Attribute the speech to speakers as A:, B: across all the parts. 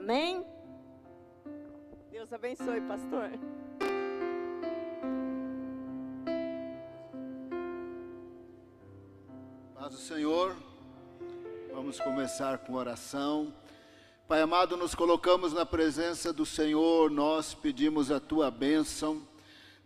A: Amém? Deus abençoe, pastor.
B: Paz do Senhor. Vamos começar com oração. Pai amado, nos colocamos na presença do Senhor, nós pedimos a Tua bênção.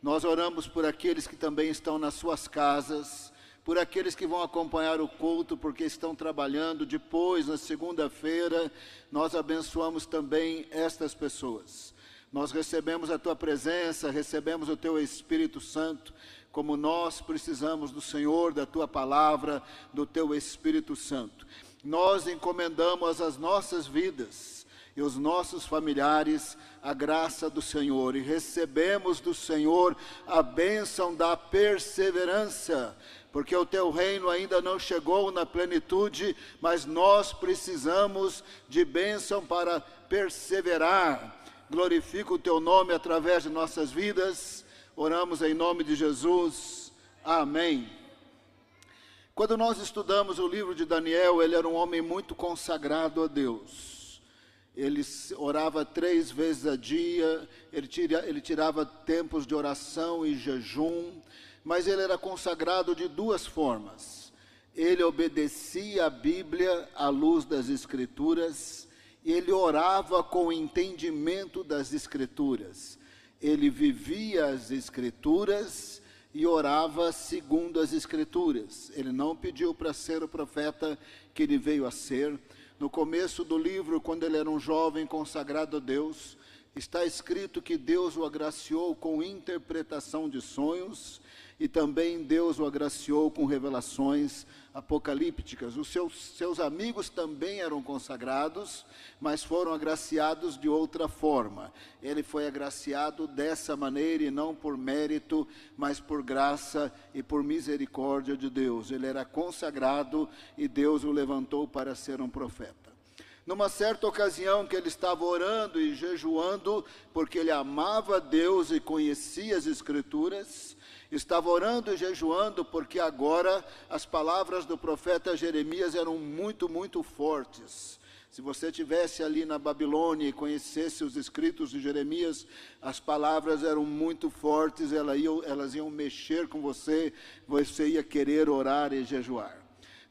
B: Nós oramos por aqueles que também estão nas suas casas, por aqueles que vão acompanhar o culto porque estão trabalhando. Depois, na segunda-feira, nós abençoamos também estas pessoas. Nós recebemos a Tua presença, recebemos o Teu Espírito Santo, como nós precisamos do Senhor, da Tua palavra, do Teu Espírito Santo. Nós encomendamos as nossas vidas e os nossos familiares à graça do Senhor e recebemos do Senhor a bênção da perseverança, porque o Teu reino ainda não chegou na plenitude, mas nós precisamos de bênção para perseverar. Glorifica o Teu nome através de nossas vidas, oramos em nome de Jesus, amém. Quando nós estudamos o livro de Daniel, ele era um homem muito consagrado a Deus. Ele orava 3 vezes a dia, ele tirava tempos de oração e jejum, mas ele era consagrado de 2 formas. Ele obedecia a Bíblia à luz das Escrituras, ele orava com o entendimento das Escrituras. Ele vivia as Escrituras e orava segundo as Escrituras. Ele não pediu para ser o profeta que ele veio a ser. No começo do livro, quando ele era um jovem consagrado a Deus, está escrito que Deus o agraciou com interpretação de sonhos e também Deus o agraciou com revelações apocalípticas. Os seus amigos também eram consagrados, mas foram agraciados de outra forma. Ele foi agraciado dessa maneira e não por mérito, mas por graça e por misericórdia de Deus. Ele era consagrado e Deus o levantou para ser um profeta. Numa certa ocasião que ele estava orando e jejuando, porque ele amava Deus e conhecia as Escrituras, estava orando e jejuando porque agora as palavras do profeta Jeremias eram muito, muito fortes. Se você estivesse ali na Babilônia e conhecesse os escritos de Jeremias, as palavras eram muito fortes, elas iam mexer com você, você ia querer orar e jejuar.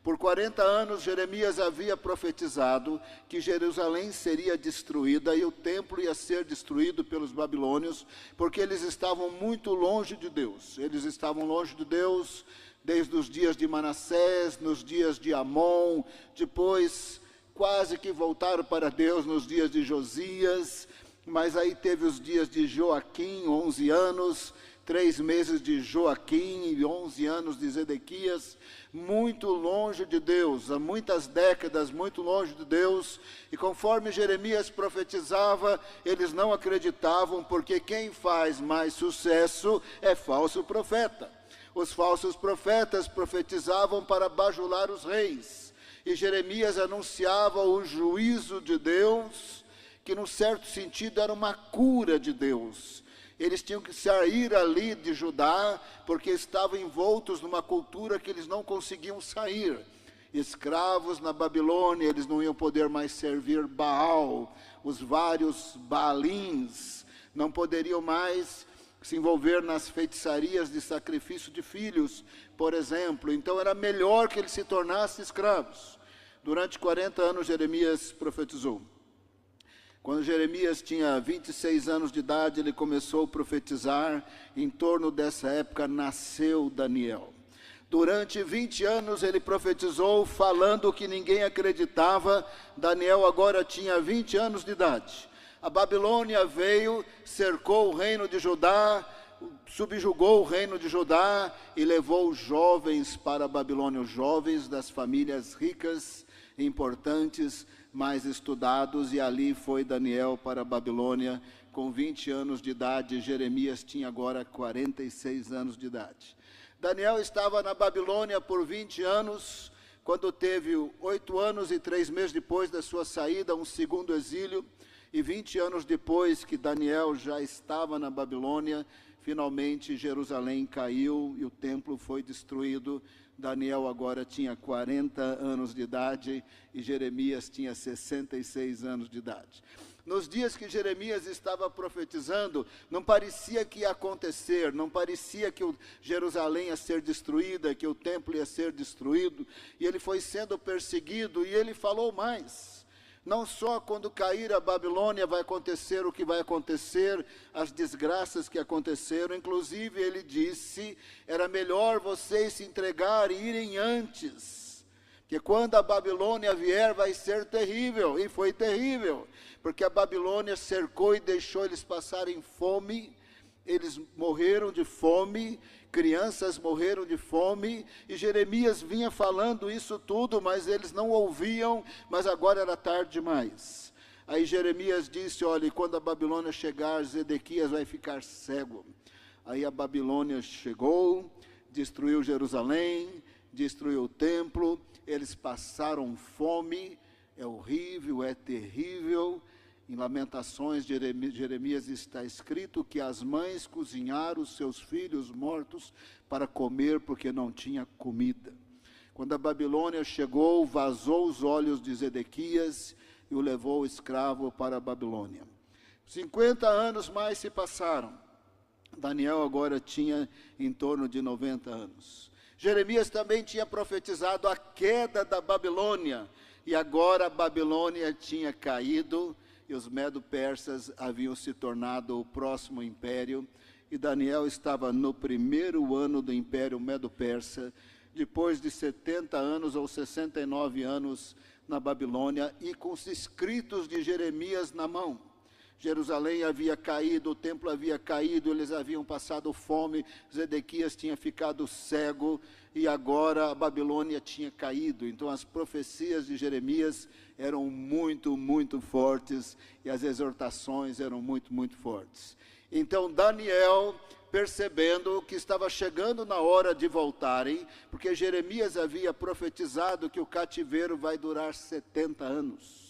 B: Por 40 anos, Jeremias havia profetizado que Jerusalém seria destruída e o templo ia ser destruído pelos babilônios, porque eles estavam muito longe de Deus. Eles estavam longe de Deus desde os dias de Manassés, nos dias de Amon, depois quase que voltaram para Deus nos dias de Josias, mas aí teve os dias de Joaquim, 11 anos, 3 meses de Joaquim e 11 anos de Zedequias, muito longe de Deus, há muitas décadas muito longe de Deus, e conforme Jeremias profetizava, eles não acreditavam, porque quem faz mais sucesso é falso profeta. Os falsos profetas profetizavam para bajular os reis, e Jeremias anunciava o juízo de Deus, que num certo sentido era uma cura de Deus. Eles tinham que sair ali de Judá, porque estavam envoltos numa cultura que eles não conseguiam sair. Escravos na Babilônia, eles não iam poder mais servir Baal, os vários Baalins, não poderiam mais se envolver nas feitiçarias de sacrifício de filhos, por exemplo. Então era melhor que eles se tornassem escravos. Durante 40 anos Jeremias profetizou. Quando Jeremias tinha 26 anos de idade, ele começou a profetizar. Em torno dessa época nasceu Daniel. Durante 20 anos ele profetizou, falando que ninguém acreditava. Daniel agora tinha 20 anos de idade. A Babilônia veio, cercou o reino de Judá, subjugou o reino de Judá e levou os jovens para a Babilônia, os jovens das famílias ricas, importantes, mais estudados, e ali foi Daniel para a Babilônia com 20 anos de idade. Jeremias tinha agora 46 anos de idade. Daniel estava na Babilônia por 20 anos, quando teve 8 anos e 3 meses depois da sua saída, um segundo exílio, e 20 anos depois que Daniel já estava na Babilônia, finalmente Jerusalém caiu e o templo foi destruído Daniel agora tinha 40 anos de idade e Jeremias tinha 66 anos de idade. Nos dias que Jeremias estava profetizando, não parecia que ia acontecer, não parecia que Jerusalém ia ser destruída, que o templo ia ser destruído, e ele foi sendo perseguido, e ele falou mais. Não só quando cair a Babilônia vai acontecer o que vai acontecer, as desgraças que aconteceram, inclusive ele disse, era melhor vocês se entregarem e irem antes, que quando a Babilônia vier vai ser terrível, e foi terrível, porque a Babilônia cercou e deixou eles passarem fome, eles morreram de fome, crianças morreram de fome, e Jeremias vinha falando isso tudo, mas eles não ouviam, mas agora era tarde demais. Aí Jeremias disse, olha, quando a Babilônia chegar, Zedequias vai ficar cego. Aí a Babilônia chegou, destruiu Jerusalém, destruiu o templo, eles passaram fome, é horrível, é terrível. Em Lamentações, Jeremias está escrito que as mães cozinharam os seus filhos mortos para comer, porque não tinha comida. Quando a Babilônia chegou, vazou os olhos de Zedequias e o levou escravo para a Babilônia. 50 anos mais se passaram. Daniel agora tinha em torno de 90 anos. Jeremias também tinha profetizado a queda da Babilônia, e agora a Babilônia tinha caído, e os medo-persas haviam se tornado o próximo império, e Daniel estava no primeiro ano do império medo-persa, depois de 70 anos ou 69 anos na Babilônia, e com os escritos de Jeremias na mão. Jerusalém havia caído, o templo havia caído, eles haviam passado fome, Zedequias tinha ficado cego, e agora a Babilônia tinha caído. Então as profecias de Jeremias eram muito, muito fortes, e as exortações eram muito, muito fortes. Então Daniel, percebendo que estava chegando na hora de voltarem, porque Jeremias havia profetizado que o cativeiro vai durar 70 anos,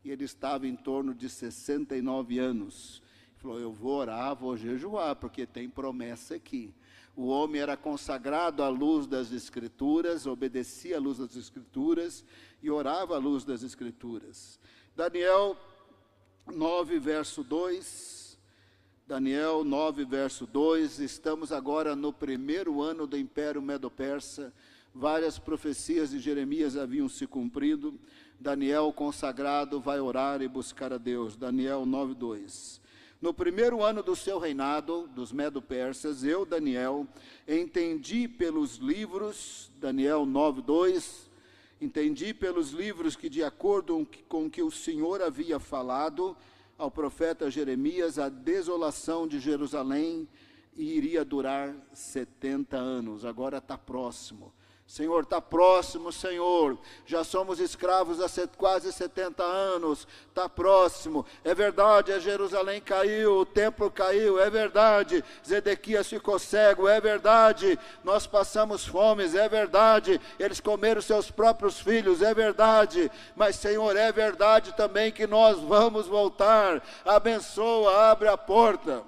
B: e ele estava em torno de 69 anos. Ele falou, eu vou orar, vou jejuar, porque tem promessa aqui. O homem era consagrado à luz das Escrituras, obedecia à luz das Escrituras e orava à luz das Escrituras. Daniel 9, verso 2. Daniel 9, verso 2. Estamos agora no primeiro ano do Império Medo-Persa. Várias profecias de Jeremias haviam se cumprido. Daniel, consagrado, vai orar e buscar a Deus. Daniel 9, 2. No primeiro ano do seu reinado, dos Medo-Persas, eu, Daniel, entendi pelos livros, Daniel 9, 2, entendi pelos livros que, de acordo com que o Senhor havia falado ao profeta Jeremias, a desolação de Jerusalém iria durar 70 anos. Agora está próximo. Senhor, está próximo, Senhor, já somos escravos há quase 70 anos, está próximo, é verdade, a Jerusalém caiu, o templo caiu, é verdade, Zedequias ficou cego, é verdade, nós passamos fomes, é verdade, eles comeram seus próprios filhos, é verdade, mas Senhor, é verdade também que nós vamos voltar, abençoa, abre a porta.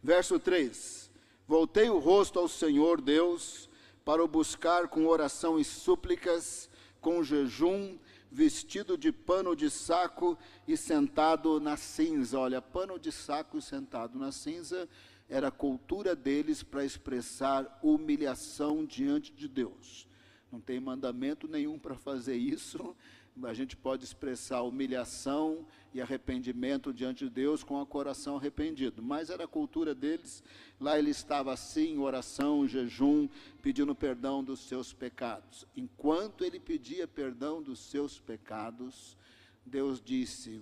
B: Verso 3, voltei o rosto ao Senhor Deus, para o buscar com oração e súplicas, com jejum, vestido de pano de saco e sentado na cinza. Olha, pano de saco e sentado na cinza era a cultura deles para expressar humilhação diante de Deus. Não tem mandamento nenhum para fazer isso. A gente pode expressar humilhação e arrependimento diante de Deus com o coração arrependido, mas era a cultura deles. Lá ele estava assim, em oração, jejum, pedindo perdão dos seus pecados. Enquanto ele pedia perdão dos seus pecados, Deus disse,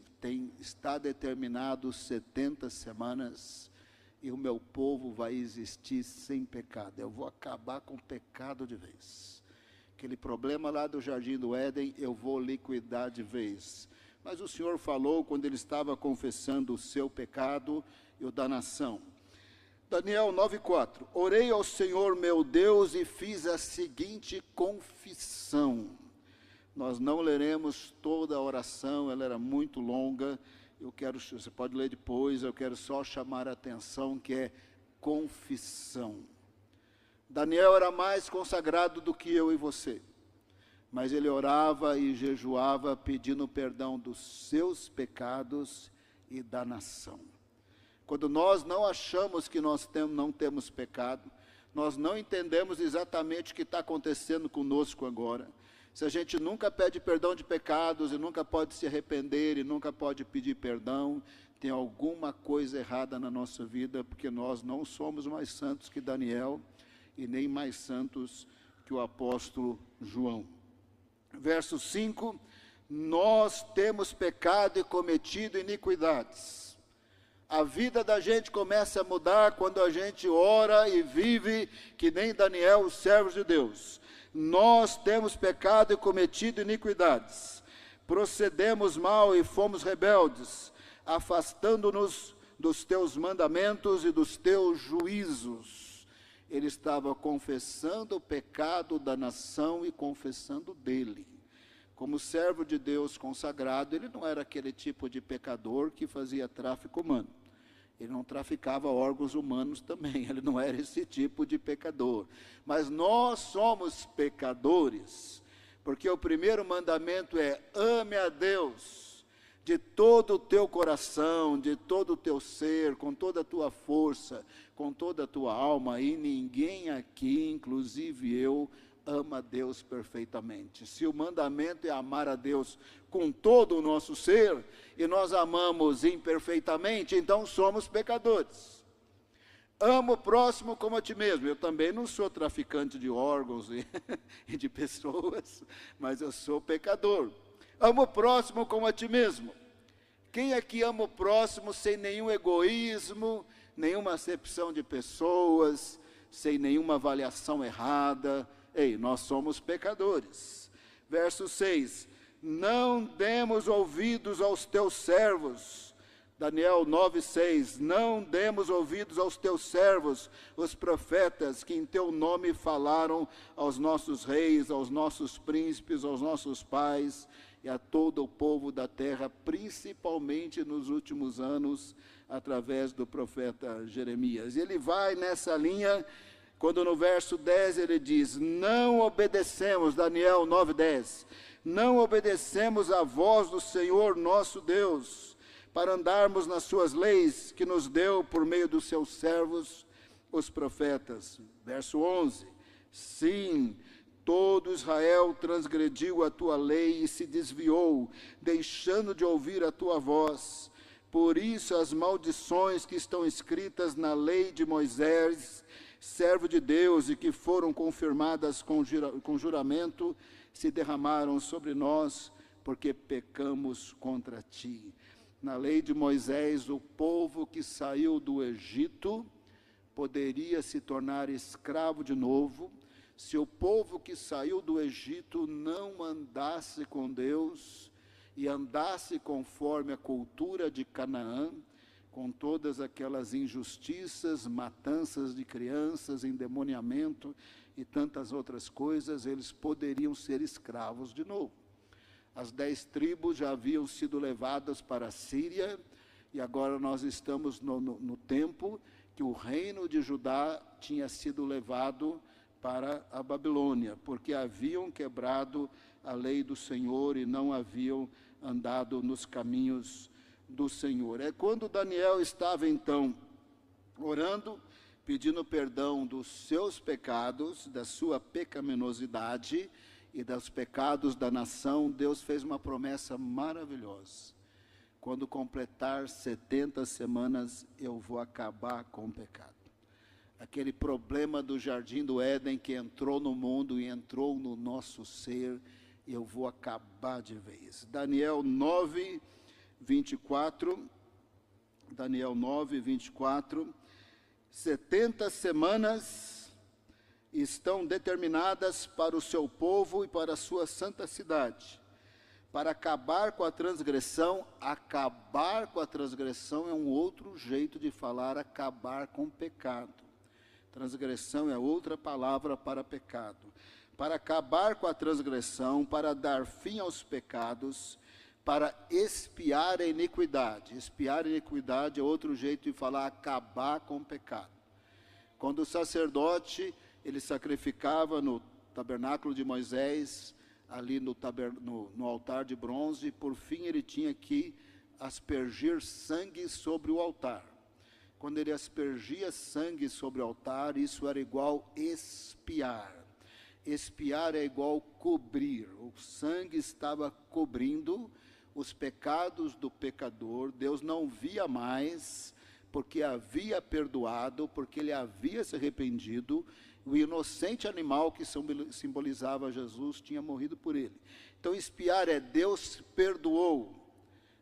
B: está determinado 70 semanas e o meu povo vai existir sem pecado. Eu vou acabar com o pecado de vez. Aquele problema lá do Jardim do Éden, eu vou liquidar de vez. Mas o Senhor falou quando ele estava confessando o seu pecado e o da nação. Daniel 9,4. Orei ao Senhor meu Deus e fiz a seguinte confissão. Nós não leremos toda a oração, ela era muito longa. Você pode ler depois, eu quero só chamar a atenção que é confissão. Daniel era mais consagrado do que eu e você, mas ele orava e jejuava pedindo perdão dos seus pecados e da nação. Quando nós não achamos que nós não temos pecado, nós não entendemos exatamente o que está acontecendo conosco agora. Se a gente nunca pede perdão de pecados e nunca pode se arrepender e nunca pode pedir perdão, tem alguma coisa errada na nossa vida, porque nós não somos mais santos que Daniel e nem mais santos que o apóstolo João. Verso 5, nós temos pecado e cometido iniquidades. A vida da gente começa a mudar quando a gente ora e vive que nem Daniel, os servos de Deus. Nós temos pecado e cometido iniquidades. Procedemos mal e fomos rebeldes, afastando-nos dos teus mandamentos e dos teus juízos. Ele estava confessando o pecado da nação e confessando dele. Como servo de Deus consagrado, ele não era aquele tipo de pecador que fazia tráfico humano. Ele não traficava órgãos humanos também, ele não era esse tipo de pecador. Mas nós somos pecadores, porque o primeiro mandamento é: ame a Deus de todo o teu coração, de todo o teu ser, com toda a tua força, com toda a tua alma, e ninguém aqui, inclusive eu, ama a Deus perfeitamente. Se o mandamento é amar a Deus com todo o nosso ser, e nós amamos imperfeitamente, então somos pecadores. Ama o próximo como a ti mesmo. Eu também não sou traficante de órgãos e de pessoas, mas eu sou pecador. Ama o próximo como a ti mesmo. Quem aqui ama o próximo sem nenhum egoísmo, nenhuma acepção de pessoas, sem nenhuma avaliação errada? Ei, nós somos pecadores. Verso 6, não demos ouvidos aos teus servos. Daniel 9:6, não demos ouvidos aos teus servos, os profetas, que em teu nome falaram aos nossos reis, aos nossos príncipes, aos nossos pais e a todo o povo da terra, principalmente nos últimos anos, através do profeta Jeremias. E ele vai nessa linha, quando no verso 10 ele diz, não obedecemos, Daniel 9:10, não obedecemos à voz do Senhor nosso Deus, para andarmos nas suas leis, que nos deu por meio dos seus servos, os profetas. Verso 11, sim, todo Israel transgrediu a tua lei e se desviou, deixando de ouvir a tua voz. Por isso as maldições que estão escritas na lei de Moisés, servo de Deus, e que foram confirmadas com juramento, se derramaram sobre nós, porque pecamos contra ti. Na lei de Moisés, o povo que saiu do Egito poderia se tornar escravo de novo, se o povo que saiu do Egito não andasse com Deus e andasse conforme a cultura de Canaã, com todas aquelas injustiças, matanças de crianças, endemoniamento e tantas outras coisas, eles poderiam ser escravos de novo. As 10 tribos já haviam sido levadas para a Síria, e agora nós estamos no tempo que o reino de Judá tinha sido levado para a Babilônia, porque haviam quebrado a lei do Senhor e não haviam andado nos caminhos do Senhor. É quando Daniel estava então orando, pedindo perdão dos seus pecados, da sua pecaminosidade e dos pecados da nação, Deus fez uma promessa maravilhosa. Quando completar 70 semanas, eu vou acabar com o pecado. Aquele problema do jardim do Éden que entrou no mundo e entrou no nosso ser, eu vou acabar de vez. Daniel 9:24, Daniel 9:24, 70 semanas estão determinadas para o seu povo e para a sua santa cidade, para acabar com a transgressão. Acabar com a transgressão é um outro jeito de falar acabar com o pecado. Transgressão é outra palavra para pecado. Para acabar com a transgressão, para dar fim aos pecados, para expiar a iniquidade. Expiar a iniquidade é outro jeito de falar acabar com o pecado. Quando o sacerdote ele sacrificava no tabernáculo de Moisés, ali no altar de bronze, e por fim ele tinha que aspergir sangue sobre o altar. Quando ele aspergia sangue sobre o altar, isso era igual expiar. Expiar é igual cobrir. O sangue estava cobrindo os pecados do pecador. Deus não via mais, porque havia perdoado, porque ele havia se arrependido. O inocente animal que simbolizava Jesus tinha morrido por ele. Então expiar é Deus perdoou.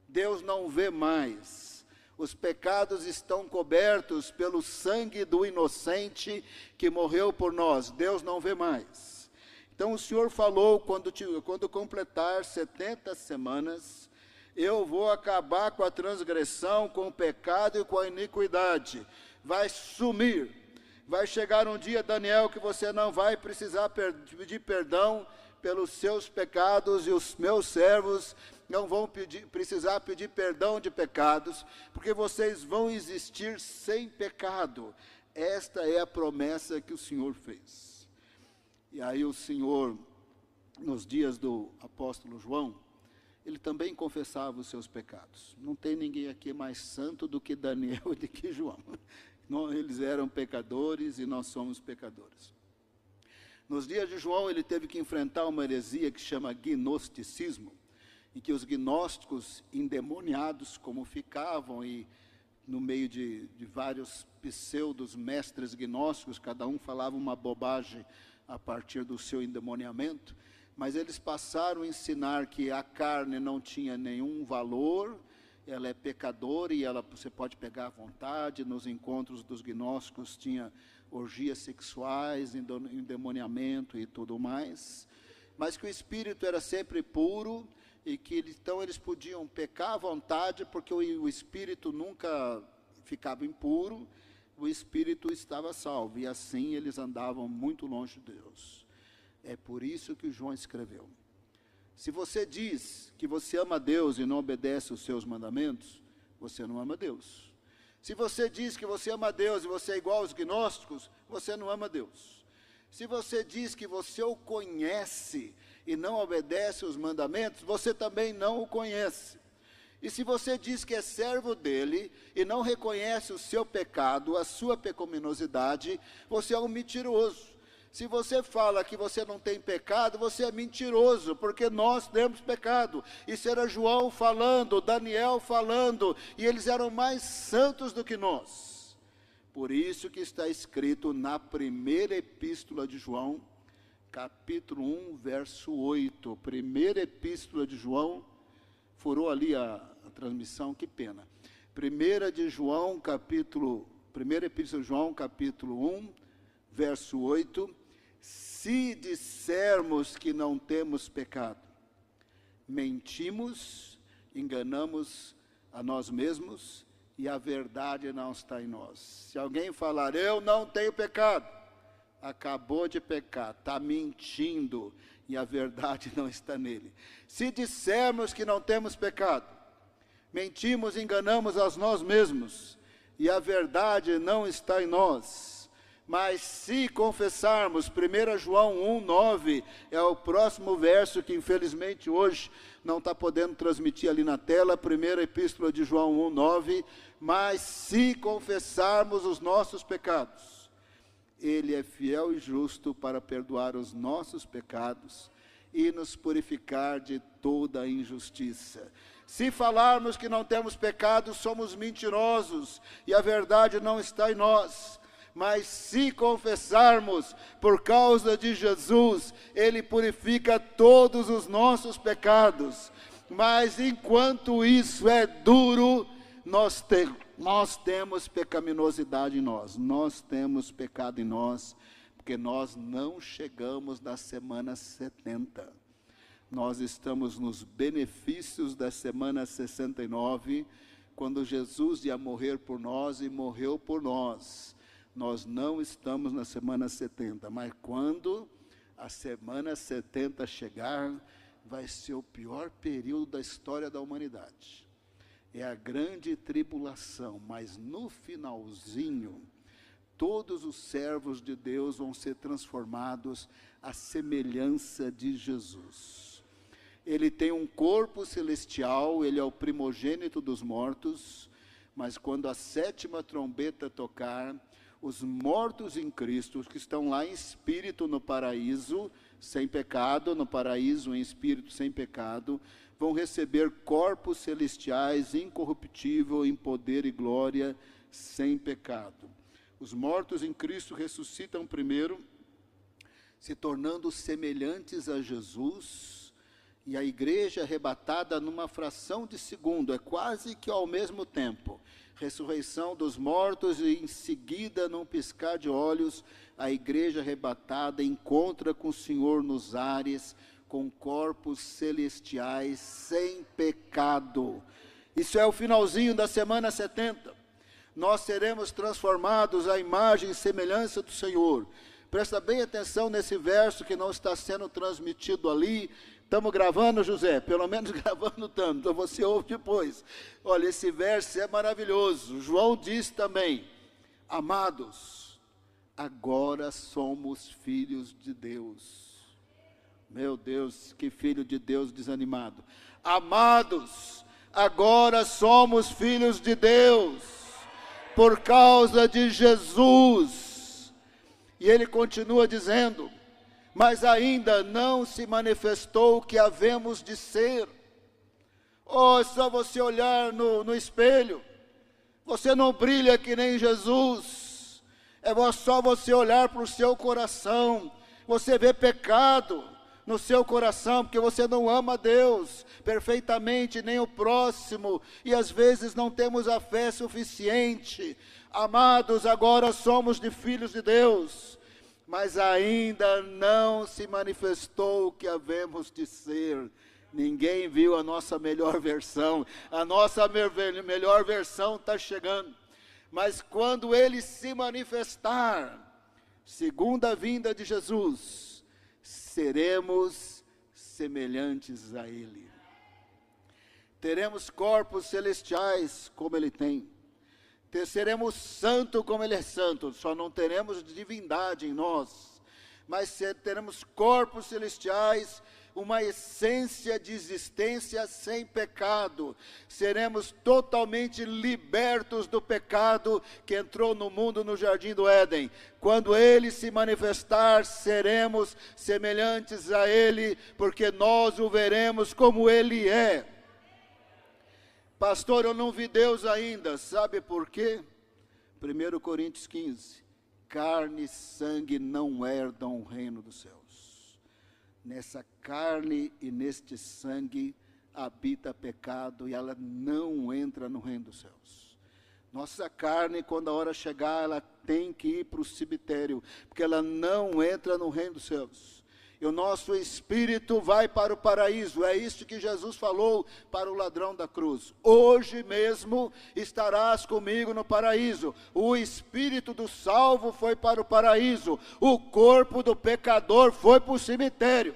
B: Deus não vê mais. Os pecados estão cobertos pelo sangue do inocente que morreu por nós. Deus não vê mais. Então o Senhor falou, quando completar 70 semanas, eu vou acabar com a transgressão, com o pecado e com a iniquidade. Vai sumir. Vai chegar um dia, Daniel, que você não vai precisar pedir perdão pelos seus pecados, e os meus servos não vão precisar pedir perdão de pecados, porque vocês vão existir sem pecado. Esta é a promessa que o Senhor fez. E aí o Senhor, nos dias do apóstolo João, ele também confessava os seus pecados. Não tem ninguém aqui mais santo do que Daniel e do que João. Eles eram pecadores e nós somos pecadores. Nos dias de João, ele teve que enfrentar uma heresia que chama gnosticismo, em que os gnósticos endemoniados, como ficavam, e no meio de vários pseudos mestres gnósticos, cada um falava uma bobagem a partir do seu endemoniamento, mas eles passaram a ensinar que a carne não tinha nenhum valor, ela é pecadora e você pode pegar à vontade. Nos encontros dos gnósticos tinha orgias sexuais, endemoniamento e tudo mais, mas que o espírito era sempre puro, e que então eles podiam pecar à vontade, porque o espírito nunca ficava impuro, o espírito estava salvo, e assim eles andavam muito longe de Deus. É por isso que João escreveu: se você diz que você ama Deus e não obedece os seus mandamentos, você não ama Deus. Se você diz que você ama Deus e você é igual aos gnósticos, você não ama Deus. Se você diz que você o conhece e não obedece os mandamentos, você também não o conhece. E se você diz que é servo dele e não reconhece o seu pecado, a sua pecaminosidade, você é um mentiroso. Se você fala que você não tem pecado, você é mentiroso, porque nós temos pecado. Isso era João falando, Daniel falando, e eles eram mais santos do que nós. Por isso que está escrito na primeira epístola de João, capítulo 1, verso 8. Primeira epístola de João, furou ali a transmissão, que pena. Primeira epístola de João, capítulo 1, verso 8. Se dissermos que não temos pecado, mentimos, enganamos a nós mesmos, e a verdade não está em nós. Se alguém falar, eu não tenho pecado, acabou de pecar, está mentindo, e a verdade não está nele. Se dissermos que não temos pecado, mentimos, enganamos a nós mesmos, e a verdade não está em nós. Mas se confessarmos, 1 João 1,9, é o próximo verso que infelizmente hoje não está podendo transmitir ali na tela, primeira epístola de João 1,9, mas se confessarmos os nossos pecados, ele é fiel e justo para perdoar os nossos pecados e nos purificar de toda a injustiça. Se falarmos que não temos pecado, somos mentirosos e a verdade não está em nós. Mas se confessarmos por causa de Jesus, ele purifica todos os nossos pecados. Mas enquanto isso é duro, nós temos pecaminosidade em nós temos pecado em nós, porque nós não chegamos na semana 70. Nós estamos nos benefícios da semana 69, quando Jesus ia morrer por nós e morreu por nós. Nós não estamos na semana 70, mas quando a semana 70 chegar, vai ser o pior período da história da humanidade. É a grande tribulação, mas no finalzinho, todos os servos de Deus vão ser transformados à semelhança de Jesus. Ele tem um corpo celestial, ele é o primogênito dos mortos, mas quando a 7ª trombeta tocar, os mortos em Cristo, os que estão lá em espírito no paraíso, sem pecado, no paraíso em espírito sem pecado, vão receber corpos celestiais, incorruptível, em poder e glória, sem pecado. Os mortos em Cristo ressuscitam primeiro, se tornando semelhantes a Jesus, e a igreja arrebatada numa fração de segundo, é quase que ao mesmo tempo. Ressurreição dos mortos e em seguida, num piscar de olhos, a igreja arrebatada encontra com o Senhor nos ares, com corpos celestiais sem pecado. Isso é o finalzinho da semana 70. Nós seremos transformados à imagem e semelhança do Senhor. Presta bem atenção nesse verso que não está sendo transmitido ali. Estamos gravando, José? Pelo menos gravando tanto, então você ouve depois. Olha, esse verso é maravilhoso. João diz também: amados, agora somos filhos de Deus. Meu Deus, que filho de Deus desanimado. Amados, agora somos filhos de Deus, por causa de Jesus. E ele continua dizendo: mas ainda não se manifestou o que havemos de ser. Oh, é só você olhar no espelho, você não brilha que nem Jesus. É só você olhar para o seu coração, você vê pecado no seu coração, porque você não ama Deus perfeitamente, nem o próximo, e às vezes não temos a fé suficiente. Amados, agora somos de filhos de Deus, mas ainda não se manifestou o que havemos de ser. Ninguém viu a nossa melhor versão. A nossa melhor versão está chegando. Mas quando ele se manifestar, segunda vinda de Jesus, seremos semelhantes a ele. Teremos corpos celestiais como ele tem. Seremos santo como ele é santo, só não teremos divindade em nós, mas teremos corpos celestiais, uma essência de existência sem pecado. Seremos totalmente libertos do pecado que entrou no mundo no Jardim do Éden. Quando ele se manifestar, seremos semelhantes a ele, porque nós o veremos como ele é. Pastor, eu não vi Deus ainda, sabe por quê? 1 Coríntios 15, carne e sangue não herdam o reino dos céus. Nessa carne e neste sangue habita pecado e ela não entra no reino dos céus. Nossa carne, quando a hora chegar, ela tem que ir para o cemitério, porque ela não entra no reino dos céus. E o nosso espírito vai para o paraíso. É isso que Jesus falou para o ladrão da cruz: hoje mesmo estarás comigo no paraíso. O espírito do salvo foi para o paraíso, o corpo do pecador foi para o cemitério.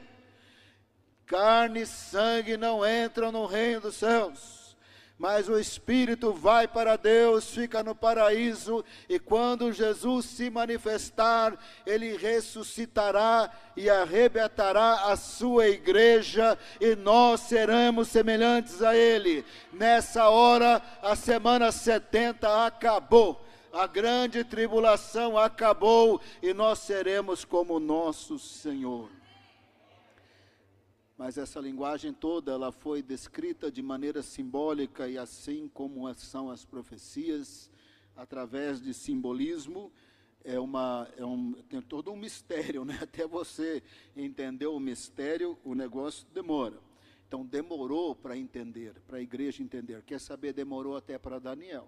B: Carne e sangue não entram no reino dos céus, mas o espírito vai para Deus, fica no paraíso, e quando Jesus se manifestar, ele ressuscitará e arrebatará a sua igreja, e nós seremos semelhantes a ele. Nessa hora, a semana 70 acabou, a grande tribulação acabou, e nós seremos como nosso Senhor. Mas essa linguagem toda, ela foi descrita de maneira simbólica, e assim como são as profecias, através de simbolismo, tem todo um mistério, né? Até você entender o mistério, o negócio demora. Então demorou para entender, para a igreja entender. Quer saber, demorou até para Daniel.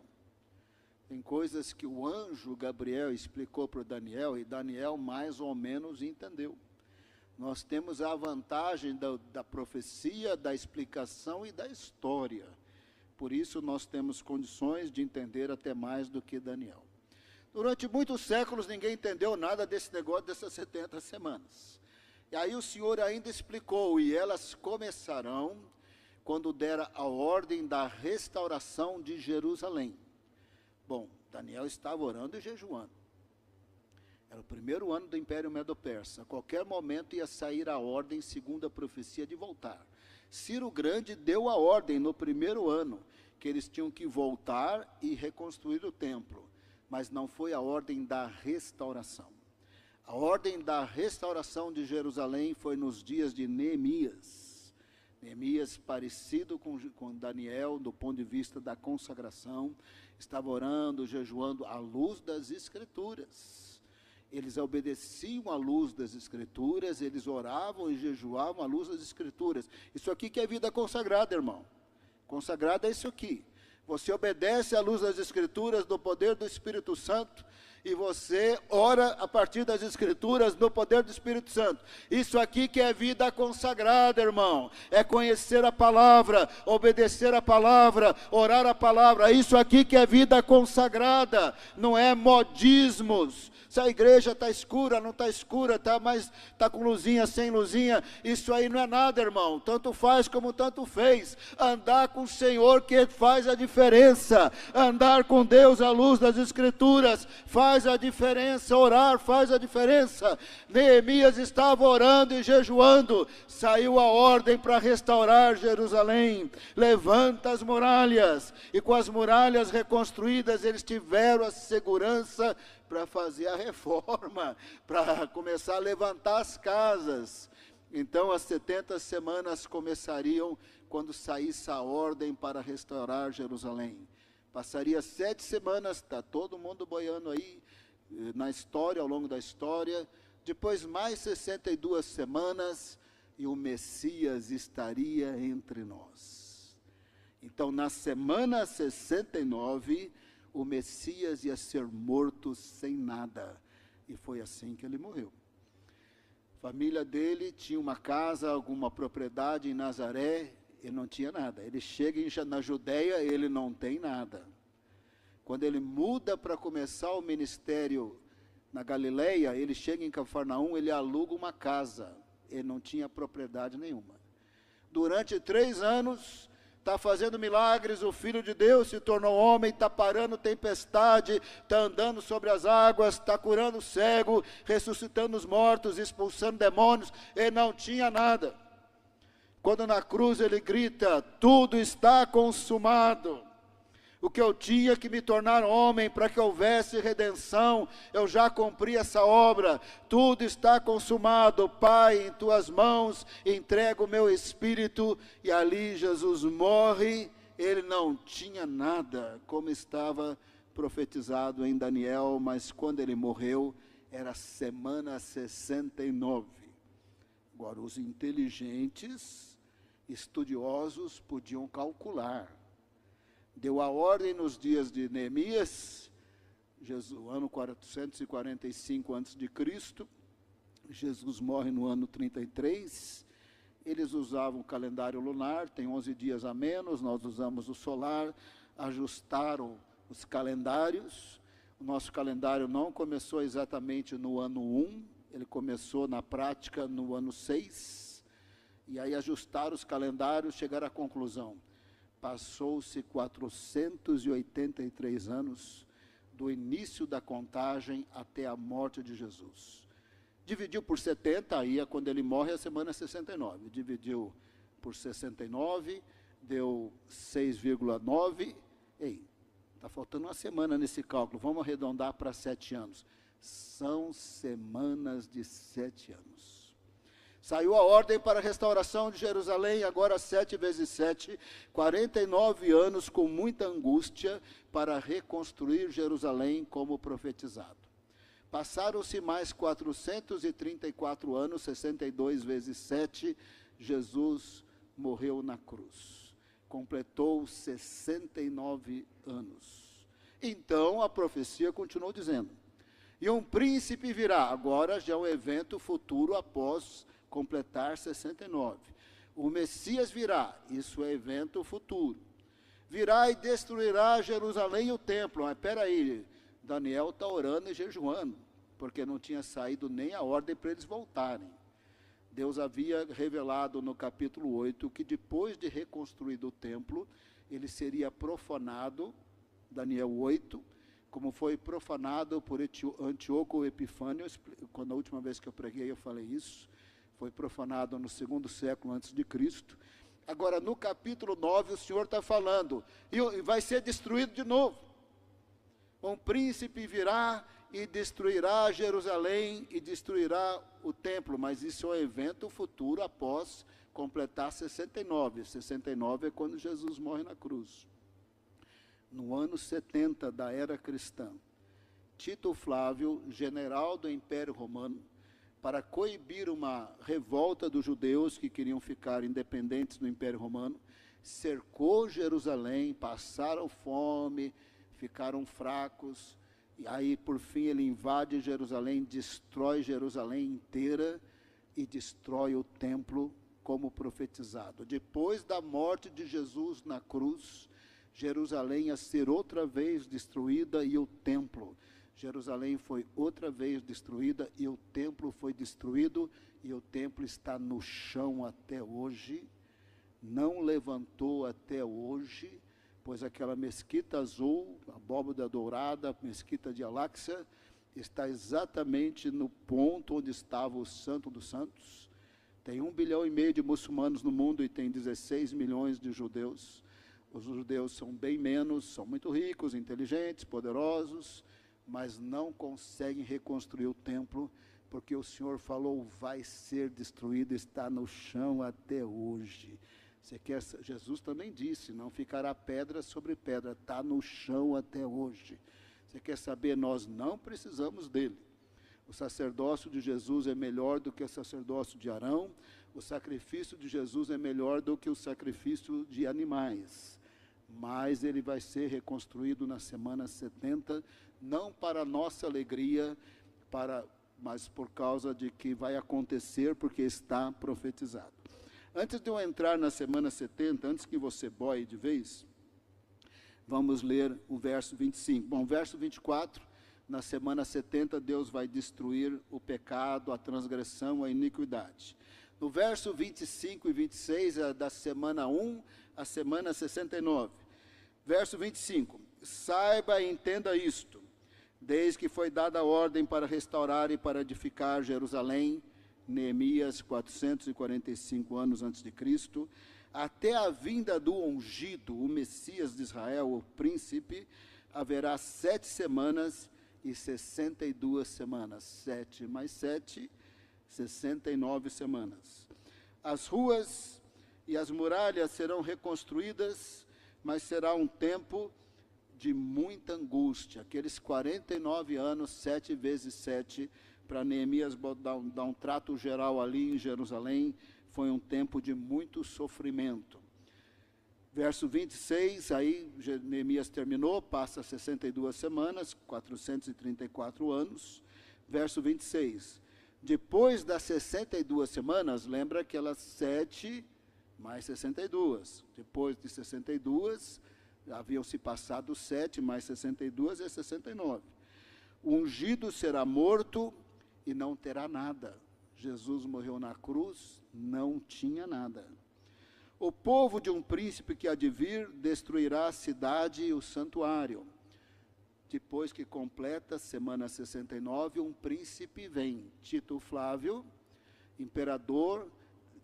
B: Tem coisas que o anjo Gabriel explicou para Daniel, e Daniel mais ou menos entendeu. Nós temos a vantagem da profecia, da explicação e da história. Por isso nós temos condições de entender até mais do que Daniel. Durante muitos séculos ninguém entendeu nada desse negócio dessas 70 semanas. E aí o Senhor ainda explicou: e elas começarão quando der a ordem da restauração de Jerusalém. Bom, Daniel estava orando e jejuando. Era o primeiro ano do Império Medo-Persa. A qualquer momento ia sair a ordem, segundo a profecia, de voltar. Ciro Grande deu a ordem no primeiro ano, que eles tinham que voltar e reconstruir o templo. Mas não foi a ordem da restauração. A ordem da restauração de Jerusalém foi nos dias de Neemias. Neemias, parecido com Daniel, do ponto de vista da consagração, estava orando, jejuando à luz das Escrituras. Eles obedeciam à luz das Escrituras, eles oravam e jejuavam à luz das Escrituras. Isso aqui que é vida consagrada, irmão. Consagrada é isso aqui. Você obedece à luz das Escrituras, do poder do Espírito Santo, e você ora a partir das Escrituras no poder do Espírito Santo. Isso aqui que é vida consagrada, irmão. É conhecer a palavra, obedecer a palavra, orar a palavra. Isso aqui que é vida consagrada, não é modismos. Se a igreja está escura, não está escura, está com luzinha, sem luzinha, isso aí não é nada, irmão. Tanto faz como tanto fez. Andar com o Senhor que faz a diferença. Andar com Deus à luz das Escrituras faz a diferença. Orar faz a diferença. Neemias estava orando e jejuando. Saiu a ordem para restaurar Jerusalém. Levanta as muralhas. E com as muralhas reconstruídas, eles tiveram a segurança para fazer a reforma, para começar a levantar as casas. Então as 70 semanas começariam quando saísse a ordem para restaurar Jerusalém. Passaria 7 semanas, está todo mundo boiando aí na história, ao longo da história. Depois mais 62 semanas e o Messias estaria entre nós. Então na semana 69, o Messias ia ser morto sem nada. E foi assim que ele morreu. A família dele tinha uma casa, alguma propriedade em Nazaré, ele não tinha nada. Ele chega na Judéia, ele não tem nada. Quando ele muda para começar o ministério na Galileia, ele chega em Cafarnaum, ele aluga uma casa. Ele não tinha propriedade nenhuma. Durante 3 anos... está fazendo milagres, o Filho de Deus se tornou homem, está parando tempestade, está andando sobre as águas, está curando o cego, ressuscitando os mortos, expulsando demônios. Ele não tinha nada. Quando na cruz ele grita, tudo está consumado. O que eu tinha que me tornar homem para que houvesse redenção, eu já cumpri essa obra. Tudo está consumado. Pai, em tuas mãos entrego o meu espírito. E ali Jesus morre. Ele não tinha nada, como estava profetizado em Daniel, mas quando ele morreu, era semana 69. Agora, os inteligentes, estudiosos, podiam calcular. Deu a ordem nos dias de Neemias, ano 445 a.C., Jesus morre no ano 33, eles usavam o calendário lunar, tem 11 dias a menos, nós usamos o solar, ajustaram os calendários. O nosso calendário não começou exatamente no ano 1, ele começou na prática no ano 6, e aí ajustaram os calendários, chegaram à conclusão. Passou-se 483 anos do início da contagem até a morte de Jesus. Dividiu por 70, aí é quando ele morre, a semana 69. Dividiu por 69, deu 6,9. Ei, está faltando uma semana nesse cálculo, vamos arredondar para 7 anos. São semanas de 7 anos. Saiu a ordem para a restauração de Jerusalém, agora 7 vezes 7, 49 anos com muita angústia para reconstruir Jerusalém como profetizado. Passaram-se mais 434 anos, 62 vezes 7, Jesus morreu na cruz. Completou 69 anos. Então a profecia continuou dizendo, e um príncipe virá, agora já é um evento futuro após completar 69. O Messias virá, isso é evento futuro. Virá e destruirá Jerusalém e o templo. Mas espera aí, Daniel está orando e jejuando, porque não tinha saído nem a ordem para eles voltarem. Deus havia revelado no capítulo 8 que depois de reconstruído o templo, ele seria profanado, Daniel 8, como foi profanado por Antíoco Epifânio. Quando a última vez que eu preguei eu falei isso, foi profanado no 2º século antes de Cristo. Agora, no capítulo 9, o Senhor está falando, e vai ser destruído de novo. Um príncipe virá e destruirá Jerusalém e destruirá o templo, mas isso é um evento futuro após completar 69. 69 é quando Jesus morre na cruz. No ano 70 da era cristã, Tito Flávio, general do Império Romano, para coibir uma revolta dos judeus que queriam ficar independentes do Império Romano, cercou Jerusalém, passaram fome, ficaram fracos, e aí por fim ele invade Jerusalém, destrói Jerusalém inteira e destrói o templo como profetizado. Depois da morte de Jesus na cruz, Jerusalém ia ser outra vez destruída e o templo. Jerusalém foi outra vez destruída e o templo foi destruído e o templo está no chão até hoje, não levantou até hoje, pois aquela mesquita azul, abóbada dourada, a mesquita de Al-Aqsa, está exatamente no ponto onde estava o Santo dos Santos. Tem 1,5 bilhão de muçulmanos no mundo e tem 16 milhões de judeus. Os judeus são bem menos, são muito ricos, inteligentes, poderosos, mas não conseguem reconstruir o templo, porque o Senhor falou, vai ser destruído, está no chão até hoje. Jesus também disse, não ficará pedra sobre pedra, está no chão até hoje. Você quer saber, nós não precisamos dele. O sacerdócio de Jesus é melhor do que o sacerdócio de Arão, o sacrifício de Jesus é melhor do que o sacrifício de animais. Mas ele vai ser reconstruído na semana 70, não para nossa alegria, mas por causa de que vai acontecer, porque está profetizado. Antes de eu entrar na semana 70, antes que você boie de vez, vamos ler o verso 25. Bom, verso 24, na semana 70, Deus vai destruir o pecado, a transgressão, a iniquidade. No verso 25 e 26, é da semana 1 à semana 69. Verso 25, saiba e entenda isto, desde que foi dada a ordem para restaurar e para edificar Jerusalém, Neemias, 445 anos antes de Cristo, até a vinda do ungido, o Messias de Israel, o príncipe, haverá 7 semanas e 62 semanas. 7 mais 7, 69 semanas. As ruas e as muralhas serão reconstruídas, mas será um tempo de muita angústia. Aqueles 49 anos, 7 vezes 7, para Neemias dar um trato geral ali em Jerusalém, foi um tempo de muito sofrimento. Verso 26, aí Neemias terminou, passa 62 semanas, 434 anos. Verso 26, depois das 62 semanas, lembra que elas 7 mais 62. Depois de 62, haviam se passado 7 mais 62 é 69. O ungido será morto e não terá nada. Jesus morreu na cruz, não tinha nada. O povo de um príncipe que há de vir destruirá a cidade e o santuário. Depois que completa a semana 69, um príncipe vem, Tito Flávio, imperador,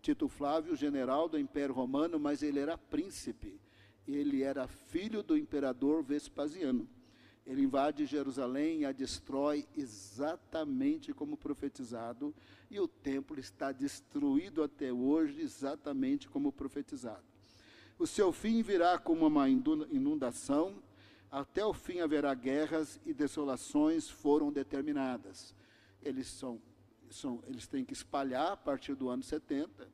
B: Tito Flávio, general do Império Romano, mas ele era príncipe. Ele era filho do imperador Vespasiano. Ele invade Jerusalém e a destrói exatamente como profetizado, e o templo está destruído até hoje exatamente como profetizado. O seu fim virá como uma inundação, até o fim haverá guerras e desolações foram determinadas. Eles têm que espalhar a partir do ano 70,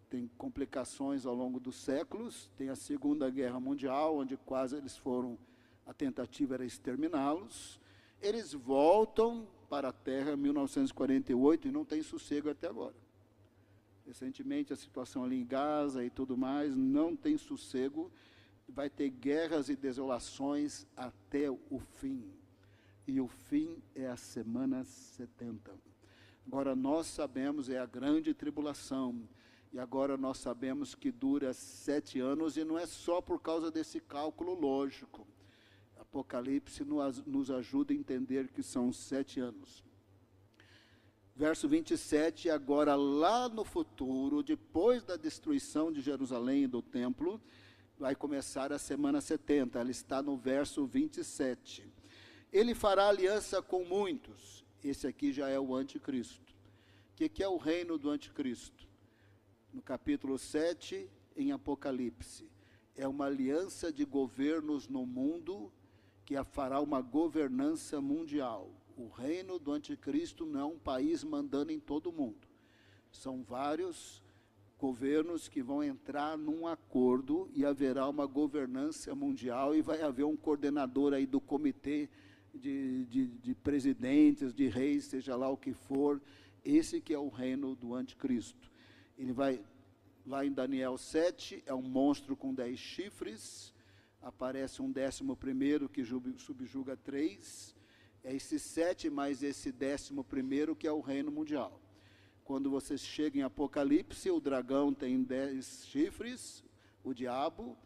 B: tem complicações ao longo dos séculos, tem a Segunda Guerra Mundial, onde quase eles foram, a tentativa era exterminá-los. Eles voltam para a terra em 1948 e não tem sossego até agora. Recentemente a situação ali em Gaza e tudo mais, não tem sossego, vai ter guerras e desolações até o fim. E o fim é a semana 70. Agora nós sabemos, é a grande tribulação, e agora nós sabemos que dura 7 anos, e não é só por causa desse cálculo lógico. Apocalipse nos ajuda a entender que são 7 anos. Verso 27, agora lá no futuro, depois da destruição de Jerusalém e do templo, vai começar a semana 70, ela está no verso 27. Ele fará aliança com muitos, esse aqui já é o anticristo. O que é o reino do anticristo? No capítulo 7, em Apocalipse, é uma aliança de governos no mundo, que fará uma governança mundial. O reino do anticristo não é um país mandando em todo mundo. São vários governos que vão entrar num acordo e haverá uma governança mundial e vai haver um coordenador aí do comitê de presidentes, de reis, seja lá o que for. Esse que é o reino do anticristo. Ele vai, lá em Daniel 7, é um monstro com 10 chifres, aparece um 11º que subjuga 3, é esse 7 mais esse 11º que é o reino mundial. Quando você chega em Apocalipse, o dragão tem 10 chifres, o diabo,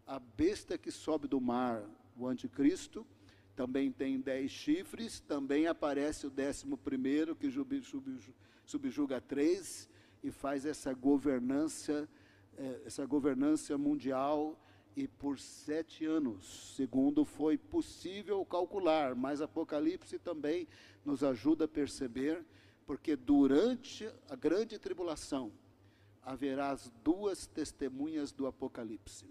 B: a besta que sobe do mar, o anticristo, também tem 10 chifres, também aparece o 11º que subjuga 3 e faz essa governança mundial, e por 7 anos, segundo foi possível calcular, mas Apocalipse também nos ajuda a perceber, porque durante a grande tribulação, haverá as 2 testemunhas do Apocalipse,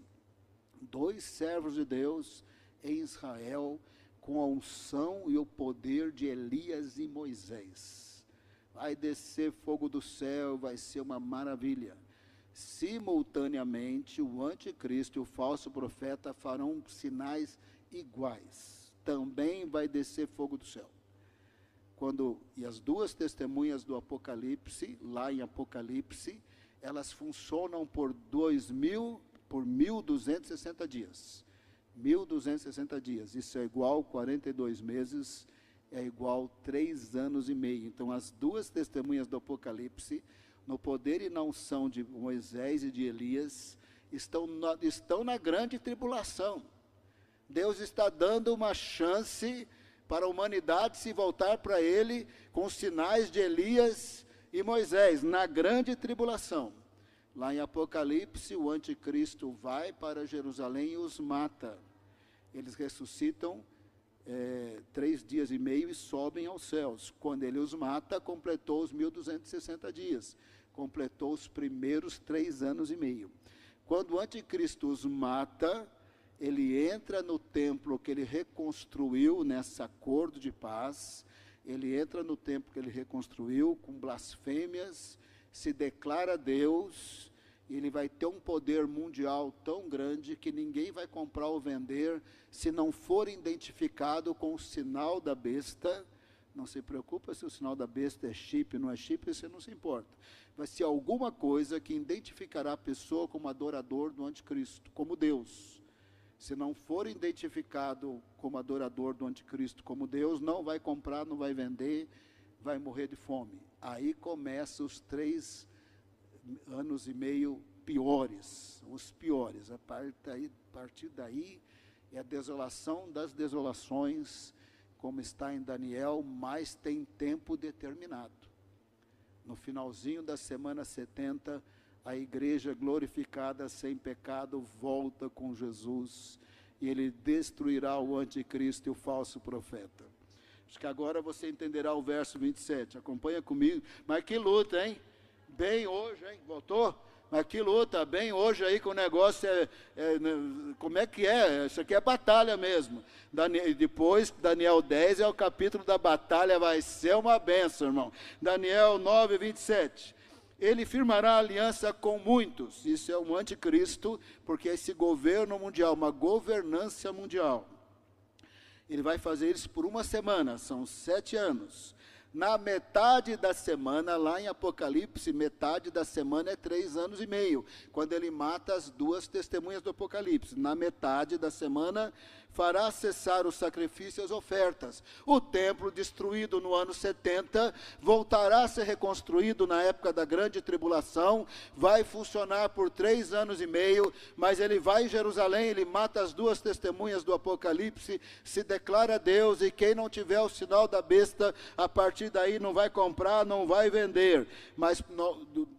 B: 2 servos de Deus em Israel, com a unção e o poder de Elias e Moisés. Vai descer fogo do céu, vai ser uma maravilha. Simultaneamente, o anticristo e o falso profeta farão sinais iguais. Também vai descer fogo do céu. E as 2 testemunhas do Apocalipse, lá em Apocalipse, elas funcionam por 1.260 dias. 1.260 dias, isso é igual 42 meses, é igual 3 anos e meio. Então, as 2 testemunhas do Apocalipse, no poder e na unção de Moisés e de Elias, estão na grande tribulação. Deus está dando uma chance para a humanidade se voltar para Ele, com os sinais de Elias e Moisés, na grande tribulação. Lá em Apocalipse, o anticristo vai para Jerusalém e os mata. Eles ressuscitam 3 dias e meio e sobem aos céus. Quando ele os mata, completou os 1.260 dias. Completou os primeiros 3 anos e meio. Quando o anticristo os mata, ele entra no templo que ele reconstruiu nesse acordo de paz. Ele entra no templo que ele reconstruiu com blasfêmias, se declara Deus. Ele vai ter um poder mundial tão grande que ninguém vai comprar ou vender se não for identificado com o sinal da besta. Não se preocupa se o sinal da besta é chip, não é chip, você não se importa. Vai ser alguma coisa que identificará a pessoa como adorador do anticristo, como Deus. Se não for identificado como adorador do anticristo, como Deus, não vai comprar, não vai vender, vai morrer de fome. Aí começam os 3 anos e meio piores, os piores. A partir daí é a desolação das desolações, como está em Daniel, mas tem tempo determinado. No finalzinho da semana 70, a igreja glorificada sem pecado volta com Jesus, e ele destruirá o anticristo e o falso profeta. Acho que agora você entenderá o verso 27, acompanha comigo. Mas que luta, hein? Bem hoje, hein? Voltou? Mas que luta, bem hoje aí que o negócio como é que é? Isso aqui é batalha mesmo. Depois, Daniel 10 é o capítulo da batalha, vai ser uma bênção, irmão. Daniel 9, 27. Ele firmará aliança com muitos. Isso é um anticristo, porque esse governo mundial, uma governança mundial. Ele vai fazer isso por 1 semana, são 7 anos. Na metade da semana, lá em Apocalipse, metade da semana é 3 anos e meio, quando ele mata as 2 testemunhas do Apocalipse. Na metade da semana, fará cessar o sacrifício e as ofertas. O templo, destruído no ano 70, voltará a ser reconstruído na época da grande tribulação, vai funcionar por 3 anos e meio, mas ele vai em Jerusalém, ele mata as 2 testemunhas do Apocalipse, se declara Deus, e quem não tiver o sinal da besta, a partir daí não vai comprar, não vai vender. Mas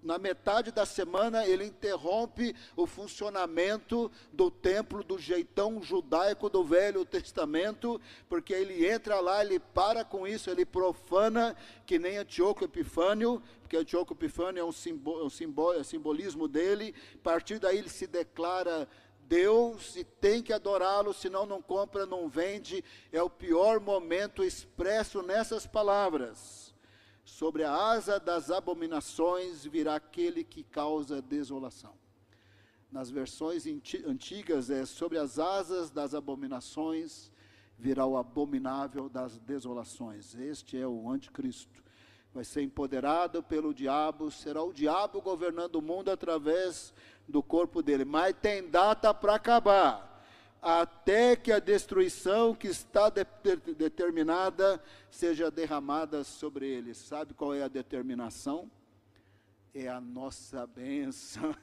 B: na metade da semana, ele interrompe o funcionamento do templo do jeitão judaico do Velho Testamento, porque ele entra lá, ele para com isso, ele profana, que nem Antíoco Epifânio, porque Antíoco Epifânio é um simbolismo dele. A partir daí ele se declara Deus e tem que adorá-lo, senão não compra, não vende. É o pior momento expresso nessas palavras: sobre a asa das abominações virá aquele que causa desolação. Nas versões antigas é: sobre as asas das abominações virá o abominável das desolações. Este é o anticristo. Vai ser empoderado pelo diabo, será o diabo governando o mundo através do corpo dele. Mas tem data para acabar, até que a destruição que está determinada seja derramada sobre ele. Sabe qual é a determinação? É a nossa bênção.